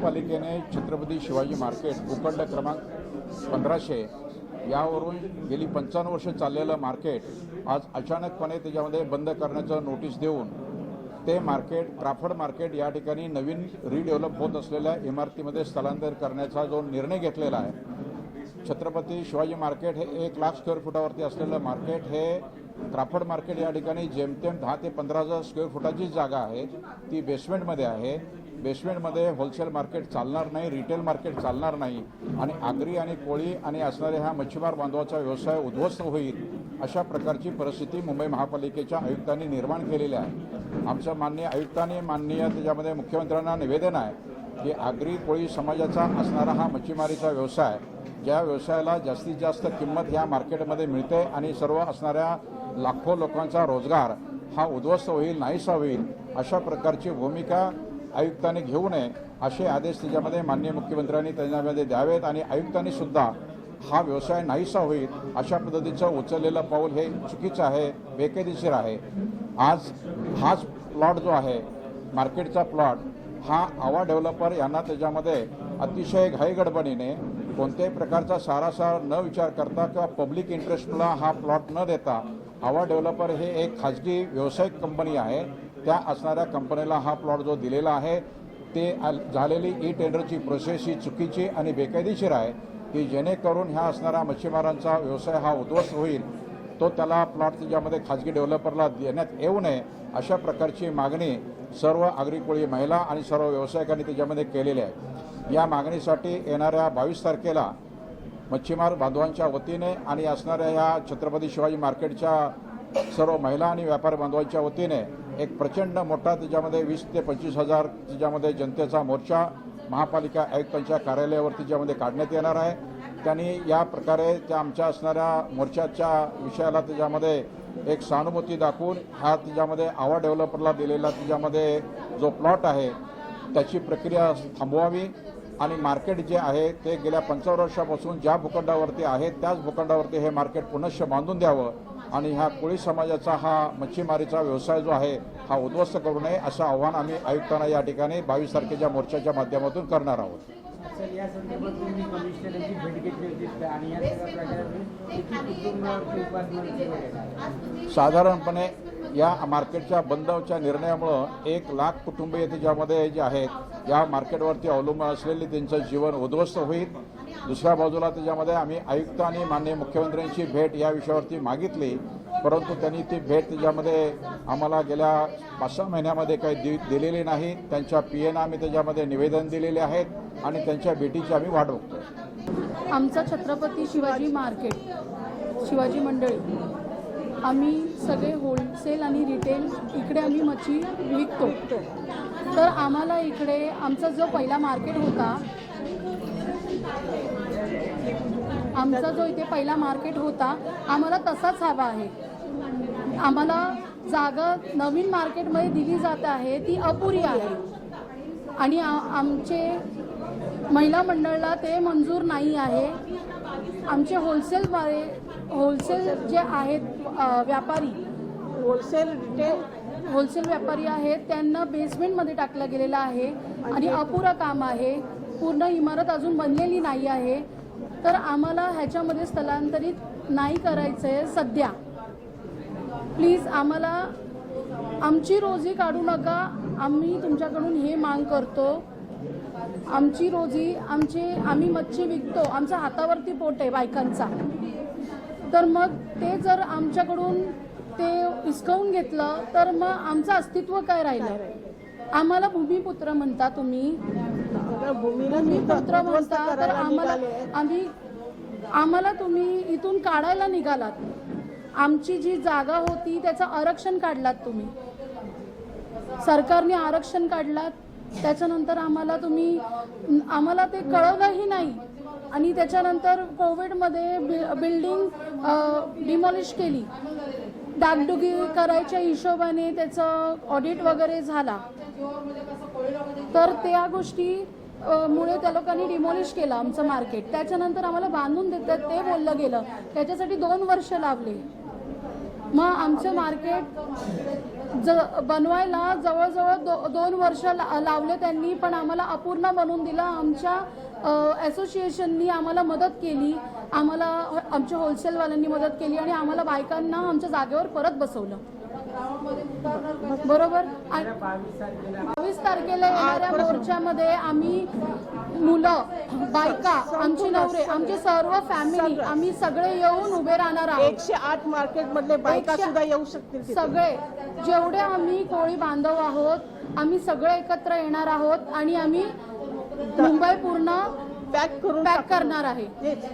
महापालिकेने छत्रपती शिवाजी मार्केट भूखंड क्रमांक 1500 यावरून गेली 55 वर्ष चाललेलं मार्केट आज अचानकपणे त्याच्यामध्ये बंद करण्याचं नोटीस देऊन ते मार्केट क्राफ्ट मार्केट या ठिकाणी नवीन रिडेव्हलप होत असलेल्या इमारतीमध्ये स्थलांतर करण्याचा जो निर्णय घेतलेला आहे। छत्रपती शिवाजी मार्केट हे 1 लाख स्क्वेअर फुटावरती असलेलं मार्केट हे क्राफ्ट मार्केट या ठिकाणी जेमतेम 10 ते 15,000 स्क्वेअर फुटाची जागा आहे, ती बेसमेंटमध्ये आहे। बेसमेंटमध्ये होलसेल मार्केट चालणार नाही, रिटेल मार्केट चालणार नाही आणि आगरी आणि कोळी आणि असणाऱ्या ह्या मच्छीमार बांधवाचा व्यवसाय उद्ध्वस्त होईल अशा प्रकारची परिस्थिती मुंबई महापालिकेच्या आयुक्तांनी निर्माण केलेली आहे। आमचं माननीय आयुक्तांनी माननीय त्याच्यामध्ये मुख्यमंत्र्यांना निवेदन आहे की आगरी कोळी समाजाचा असणारा हा मच्छीमारीचा व्यवसाय, ज्या व्यवसायाला जास्तीत जास्त किंमत ह्या मार्केटमध्ये मिळते आणि सर्व असणाऱ्या लाखो लोकांचा रोजगार हा उद्ध्वस्त होईल, नाहीसा होईल, अशा प्रकारची भूमिका आयुक्तांनी घेऊ नये असे आदेश त्याच्यामध्ये माननीय मुख्यमंत्र्यांनी त्याच्यामध्ये द्यावेत आणि आयुक्तांनी सुद्धा हा व्यवसाय नाहीसा होईल अशा पद्धतीचं उचललेलं पाऊल हे चुकीचं आहे, बेकायदेशीर आहे। आज हाच प्लॉट जो आहे मार्केटचा प्लॉट हा आवा डेव्हलपर यांना त्याच्यामध्ये अतिशय घाईगडबडीने कोणत्याही प्रकारचा सारासार न विचार करता किंवा पब्लिक इंटरेस्टला हा प्लॉट न देता आवा डेव्हलपर हे एक खाजगी व्यावसायिक कंपनी आहे, त्या असणाऱ्या कंपनीला हा प्लॉट जो दिलेला आहे ते झालेली ई टेंडरची प्रोसेस ही चुकीची आणि बेकायदेशीर आहे की जेणेकरून ह्या असणाऱ्या मच्छीमारांचा व्यवसाय हा उद्ध्वस्त होईल। तो त्याला प्लॉट त्याच्यामध्ये खाजगी डेव्हलपरला देण्यात येऊ नये अशा प्रकारची मागणी सर्व आगरी कोळी महिला आणि सर्व व्यावसायिकांनी त्याच्यामध्ये केलेली आहे। या मागणीसाठी येणाऱ्या 22 तारखेला मच्छीमार बांधवांच्या वतीने आणि असणाऱ्या ह्या छत्रपती शिवाजी मार्केटच्या सर्व महिला आणि व्यापारी बांधवांच्या वतीने एक प्रचंड मोठा त्याच्यामध्ये 20 ते 25 हजार त्याच्यामध्ये जनतेचा मोर्चा महापालिका आयुक्तांच्या कार्यालयावर त्याच्यामध्ये काढण्यात येणार आहे। त्यांनी या प्रकारे त्या आमच्या असणाऱ्या मोर्चाच्या विषयाला त्याच्यामध्ये एक सहानुभूती दाखवून हा त्याच्यामध्ये आवा डेव्हलपरला दिलेला त्याच्यामध्ये जो प्लॉट आहे त्याची प्रक्रिया थांबवावी आणि मार्केट जे आहे ते गेल्या 55 वर्षापासून ज्या भूखंडावरती आहे त्याच भूखंडावरती हे मार्केट पुनश्च बांधून द्यावं आणि ह्या कोळी समाजाचा हा मच्छीमारीचा व्यवसाय जो आहे हा उद्ध्वस्त करू नये असं आव्हान आम्ही आयुक्तांना या ठिकाणी 22 तारखेच्या मोर्चाच्या माध्यमातून करणार आहोत। या संदर्भात तुम्ही कमिशनरची भेट घेतली होती आणि या सगळ्या प्रकारे किती कुटुंबावरती उपासमार साधारणपणे या मार्केटच्या बंदच्या निर्णयामुळं 1 लाख कुटुंबीय त्याच्यामध्ये जे आहेत या मार्केटवरती अवलंबून असलेली त्यांचं जीवन उद्ध्वस्त होईल। दुसऱ्या बाजूला त्याच्यामध्ये आम्ही आयुक्त आणि माननीय मुख्यमंत्र्यांची भेट या विषयावरती मागितली, परंतु त्यांनी ती भेट त्याच्यामध्ये आम्हाला गेल्या 5-6 महिन्यामध्ये काही दिलेली नाही। त्यांच्या पीएना आम्ही त्याच्यामध्ये निवेदन दिलेले आहेत आणि त्यांच्या भेटीची आम्ही वाट बघतोय। आमचा छत्रपती शिवाजी मार्केट, शिवाजी मंडळी, आम्ही सगळे होलसेल आणि रिटेल इकडे आम्ही मच्छी विकतो। तर आम्हाला इकडे आमचा जो पहिला मार्केट होता, आमचा जो इथे पहिला मार्केट होता आम्हाला तसाच हवा आहे। आम्हाला जागा नवीन मार्केटमध्ये दिली जात आहे ती अपुरी आहे आणि आमचे महिला मंडळाला ते मंजूर नाही आहे। आमचे होलसेल जे आहेत व्यापारी, होलसेल व्यापारी आहेत त्यांना बेसमेंटमध्ये टाकलं गेलेलं आहे आणि अपुरं काम आहे, पूर्ण इमारत अजून बनलेली नाही आहे। तर आम्हाला ह्याच्यामध्ये स्थलांतरित नाही करायचं आहे सध्या। प्लीज आम्हाला आमची रोजी काढू नका, आम्ही तुमच्याकडून हे मांग करतो। आमची रोजी आम्ही मच्छी विकतो, आमच्या हातावरती पोट आहे बायकांचा, तर मग ते जर आमच्याकडून ते हिसकावून घेतलं तर मग आमचं अस्तित्व काय राहिलं? आम्हाला भूमिपुत्र म्हणता तुम्ही, भूमिपुत्र म्हणता तर आम्हाला तुम्ही इथून काढायला निघालात। आमची जी जागा होती त्याचं आरक्षण काढलात तुम्ही, सरकारने आरक्षण काढलात, त्याच्यानंतर आम्हाला ते कळवलंही नाही आणि त्याच्यानंतर कोविडमध्ये बिल्डिंग डिमॉलिश केली, डागडुगी करायच्या हिशोबाने त्याचं ऑडिट वगैरे झाला, तर त्या गोष्टी मुळे त्या लोकांनी डिमॉलिश केलं आमचं मार्केट। त्याच्यानंतर आम्हाला बांधून देतात ते बोललं गेलं, त्याच्यासाठी 2 वर्ष लागले। मग आमचं मार्केट बनवायला जवळजवळ 2 वर्ष लावले त्यांनी, पण आम्हाला अपूर्ण बनवून दिला. आमच्या असोसिएशननी आम्हाला मदत केली, आम्हाला आमच्या होलसेलवाल्यांनी मदत केली आणि आम्हाला बायकांना आमच्या जागेवर परत बसवलं. बरोबर. 22 तारखेला येणाऱ्या मोर्चामध्ये आम्ही मुलं, बायका, आमचे नवरे, आमचे सर्व फॅमिली, आम्ही सगळे येऊन उभे राहणार आहोत. 108 मार्केटमधले बायका सुद्धा येऊ शकतील तिथे. सगळे जेवढे आम्ही कोळी बांधव आहोत आम्ही सगळे एकत्र येणार आहोत आणि आम्ही मुंबई पूर्ण पॅक करून पॅक करणार आहे. तेच.